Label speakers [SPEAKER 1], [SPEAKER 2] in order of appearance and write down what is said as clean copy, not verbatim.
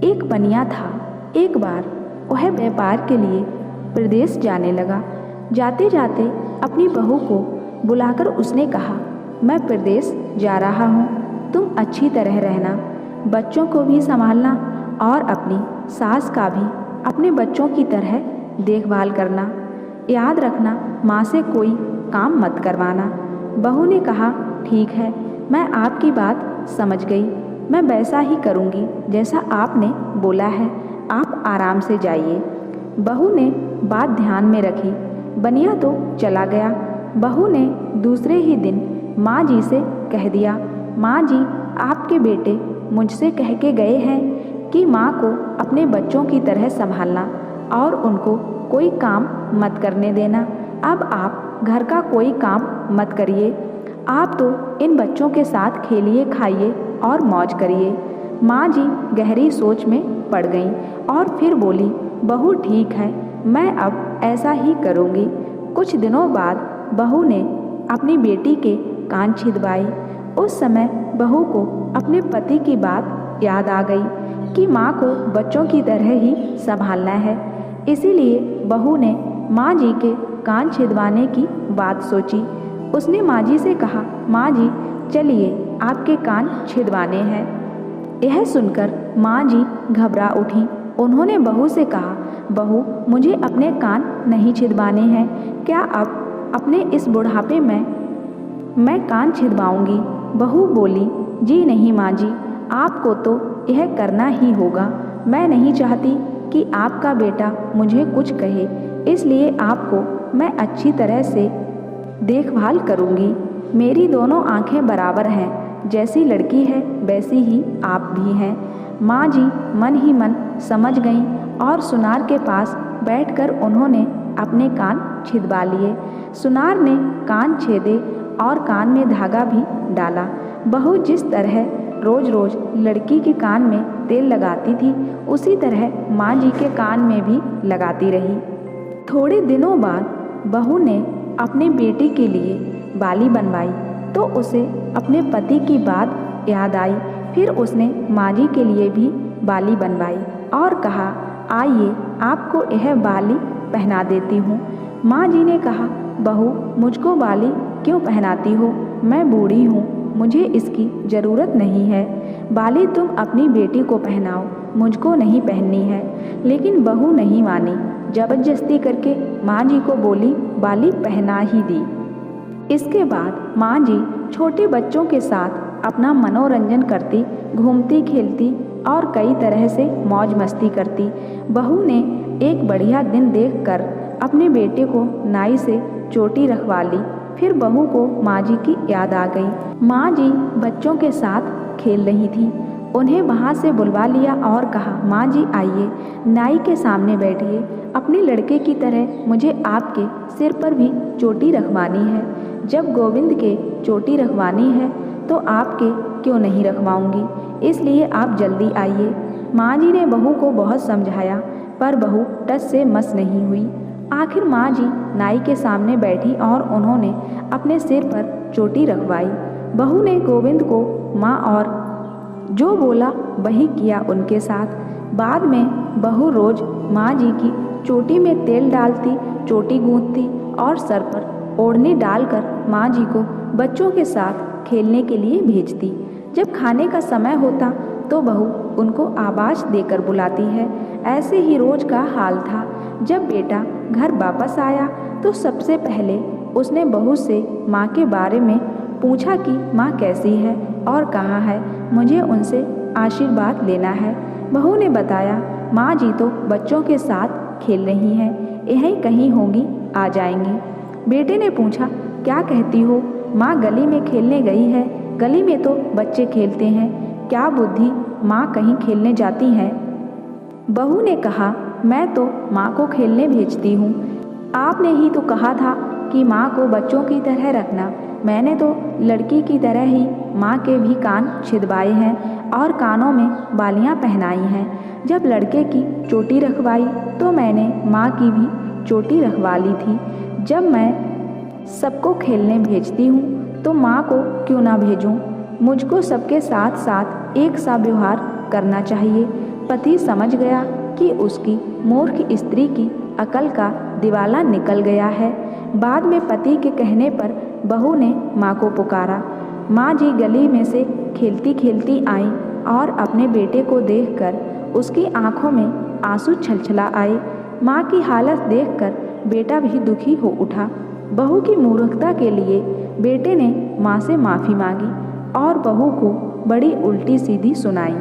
[SPEAKER 1] एक बनिया था। एक बार वह व्यापार के लिए प्रदेश जाने लगा। जाते जाते अपनी बहू को बुलाकर उसने कहा, मैं प्रदेश जा रहा हूँ, तुम अच्छी तरह रहना, बच्चों को भी संभालना और अपनी सास का भी अपने बच्चों की तरह देखभाल करना। याद रखना, माँ से कोई काम मत करवाना। बहू ने कहा, ठीक है, मैं आपकी बात समझ गई, मैं वैसा ही करूँगी जैसा आपने बोला है, आप आराम से जाइए। बहू ने बात ध्यान में रखी। बनिया तो चला गया। बहू ने दूसरे ही दिन माँ जी से कह दिया, माँ जी, आपके बेटे मुझसे कह के गए हैं कि माँ को अपने बच्चों की तरह संभालना और उनको कोई काम मत करने देना। अब आप घर का कोई काम मत करिए, आप तो इन बच्चों के साथ खेलिए, खाइए और मौज करिए। माँ जी गहरी सोच में पड़ गईं और फिर बोली, बहू ठीक है, मैं अब ऐसा ही करूँगी। कुछ दिनों बाद बहू ने अपनी बेटी के कान छिदवाए। उस समय बहू को अपने पति की बात याद आ गई कि माँ को बच्चों की तरह ही संभालना है। इसीलिए बहू ने माँ जी के कान छिदवाने की बात सोची। उसने माँ जी से कहा, माँ जी चलिए, आपके कान छिदवाने हैं। यह सुनकर माँ जी घबरा उठी। उन्होंने बहू से कहा, बहू मुझे अपने कान नहीं छिदवाने हैं, क्या अब अपने इस बुढ़ापे में मैं कान छिदवाऊंगी? बहू बोली, जी नहीं माँ जी, आपको तो यह करना ही होगा। मैं नहीं चाहती कि आपका बेटा मुझे कुछ कहे, इसलिए आपको मैं अच्छी तरह से देखभाल करूंगी। मेरी दोनों आंखें बराबर हैं, जैसी लड़की है वैसी ही आप भी हैं। माँ जी मन ही मन समझ गईं और सुनार के पास बैठकर उन्होंने अपने कान छिदवा लिए। सुनार ने कान छेदे और कान में धागा भी डाला। बहू जिस तरह रोज रोज लड़की के कान में तेल लगाती थी, उसी तरह माँ जी के कान में भी लगाती रही। थोड़े दिनों बाद बहू ने अपने बेटे के लिए बाली बनवाई तो उसे अपने पति की बात याद आई। फिर उसने माँ जी के लिए भी बाली बनवाई और कहा, आइए आपको यह बाली पहना देती हूँ। माँ जी ने कहा, बहू मुझको बाली क्यों पहनाती हो? मैं बूढ़ी हूँ, मुझे इसकी ज़रूरत नहीं है। बाली तुम अपनी बेटी को पहनाओ, मुझको नहीं पहननी है। लेकिन बहू नहीं मानी, जबरदस्ती करके माँ जी को बोली, बाली पहना ही दी। इसके बाद माँ जी छोटे बच्चों के साथ अपना मनोरंजन करती, घूमती खेलती और कई तरह से मौज मस्ती करती। बहू ने एक बढ़िया दिन देखकर अपने बेटे को नाई से चोटी रखवा ली। फिर बहू को माँ जी की याद आ गई। माँ जी बच्चों के साथ खेल रही थी, उन्हें वहाँ से बुलवा लिया और कहा, माँ जी आइए, नाई के सामने बैठिए। अपने लड़के की तरह मुझे आपके सिर पर भी चोटी रखवानी है। जब गोविंद के चोटी रखवानी है तो आपके क्यों नहीं रखवाऊंगी, इसलिए आप जल्दी आइए। माँ जी ने बहू को बहुत समझाया पर बहू टस से मस नहीं हुई। आखिर माँ जी नाई के सामने बैठी और उन्होंने अपने सिर पर चोटी रखवाई। बहू ने गोविंद को माँ और जो बोला वही किया उनके साथ। बाद में बहू रोज माँ जी की चोटी में तेल डालती, चोटी गूंथती और सर पर ओढ़नी डालकर माँ जी को बच्चों के साथ खेलने के लिए भेजती। जब खाने का समय होता तो बहू उनको आवाज़ देकर बुलाती है। ऐसे ही रोज का हाल था। जब बेटा घर वापस आया तो सबसे पहले उसने बहू से माँ के बारे में पूछा कि माँ कैसी है और कहाँ है, मुझे उनसे आशीर्वाद लेना है। बहू ने बताया, माँ जी तो बच्चों के साथ खेल रही हैं, यहीं कहीं होंगी, आ जाएंगी। बेटे ने पूछा, क्या कहती हो? माँ गली में खेलने गई है, गली में तो बच्चे खेलते हैं, क्या बुद्धि, माँ कहीं खेलने जाती हैं? बहू ने कहा, मैं तो माँ को खेलने भेजती हूँ, आपने ही तो कहा था कि माँ को बच्चों की तरह रखना। मैंने तो लड़की की तरह ही माँ के भी कान छिदवाए हैं और कानों में बालियाँ पहनाई हैं। जब लड़के की चोटी रखवाई तो मैंने माँ की भी चोटी रखवा ली थी। जब मैं सबको खेलने भेजती हूँ तो माँ को क्यों ना भेजूँ? मुझको सबके साथ साथ एक सा व्यवहार करना चाहिए। पति समझ गया कि उसकी मूर्ख स्त्री की अकल का दिवाला निकल गया है। बाद में पति के कहने पर बहू ने माँ को पुकारा। माँ जी गली में से खेलती खेलती आईं और अपने बेटे को देखकर उसकी आंखों में आंसू छलछला आए। माँ की हालत देखकर बेटा भी दुखी हो उठा। बहू की मूर्खता के लिए बेटे ने माँ से माफ़ी मांगी और बहू को बड़ी उल्टी सीधी सुनाई।